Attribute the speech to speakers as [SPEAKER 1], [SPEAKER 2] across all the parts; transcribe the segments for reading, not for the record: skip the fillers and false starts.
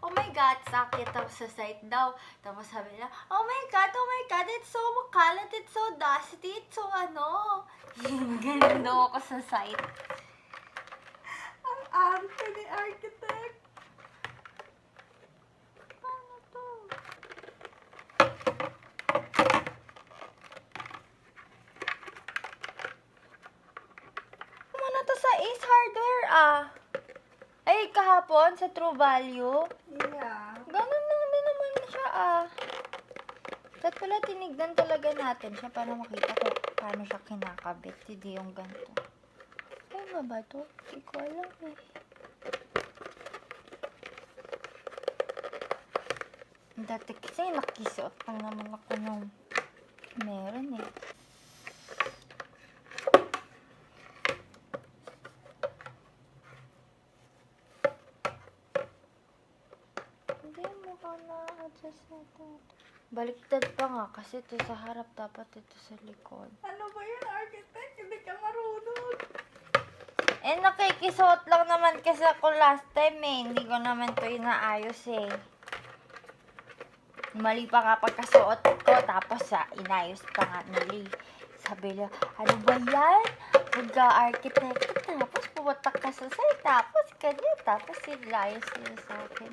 [SPEAKER 1] oh my God, sakit daw sa site daw. Tapos sabi nila, oh my God, it's so makalat, it's so dusty, it's so ano. Ganun daw ako sa site.
[SPEAKER 2] Ang arte ni architect.
[SPEAKER 1] Paano to? Ano to sa Ace Hardware Ay, kahapon sa True Value.
[SPEAKER 2] Yeah.
[SPEAKER 1] Ganun lang din naman siya Dapat pala tinignan talaga natin siya para makita ko paano siya kinakabit. Hindi yung ganito. Ay, ba to? Hindi ko alam Dati kasi nakisuot lang naman ako nung meron Hindi mo ka na-adjust na ito. Baliktad pa nga kasi ito sa harap, dapat ito sa likod.
[SPEAKER 2] Ano ba yun, architect? Hindi ka marunong.
[SPEAKER 1] Nakikisuot lang naman kasi ako last time Hindi ko naman ito inaayos Mali pa nga pagkasuot ko, tapos inayos pa nga nili. Sabi niya, ano ba yan? Mag-architect, tapos pumunta ka sa site, tapos ganyan, tapos sinayos niya sa akin.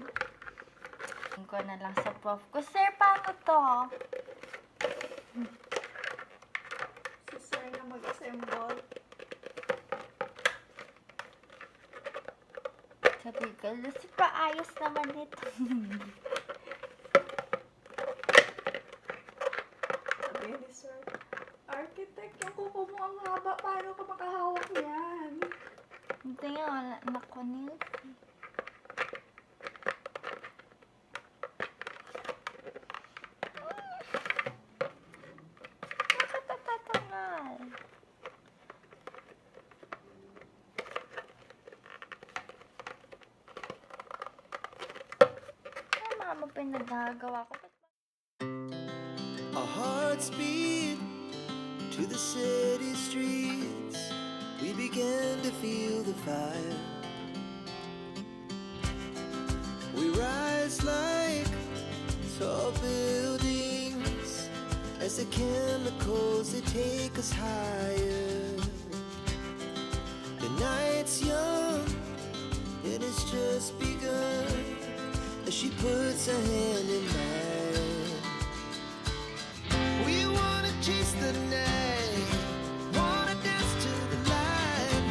[SPEAKER 1] Tingin ko na lang sa prof ko, sir, paano to?
[SPEAKER 2] Si sir na mag-assemble.
[SPEAKER 1] Sabi ko, Lucy, paayos naman ito.
[SPEAKER 2] Sabi ni sir, architect, yung kuko mo ang haba. Paano ka makahawak niyan?
[SPEAKER 1] Hindi nga, wala na-connect. Nakatatangal. Tama mo pinagagawa ko.
[SPEAKER 3] Our hearts beat to the city streets. We began to feel the fire. We rise like tall buildings as the chemicals, they take us higher. The night's young and it's just begun as she puts her hand in mine. We wanna chase the night, wanna dance to the light,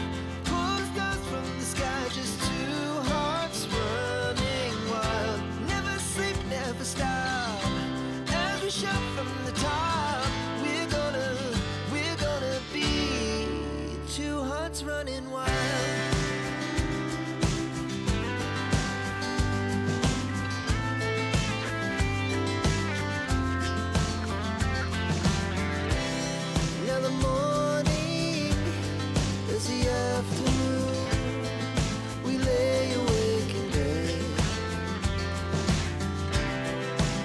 [SPEAKER 3] pull the stars from the sky, just two hearts running wild. Never sleep, never stop, as we shout from the top. We're gonna be two hearts running wild. Now the morning is the afternoon. We lay awake in bed.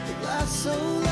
[SPEAKER 3] It lasts so long.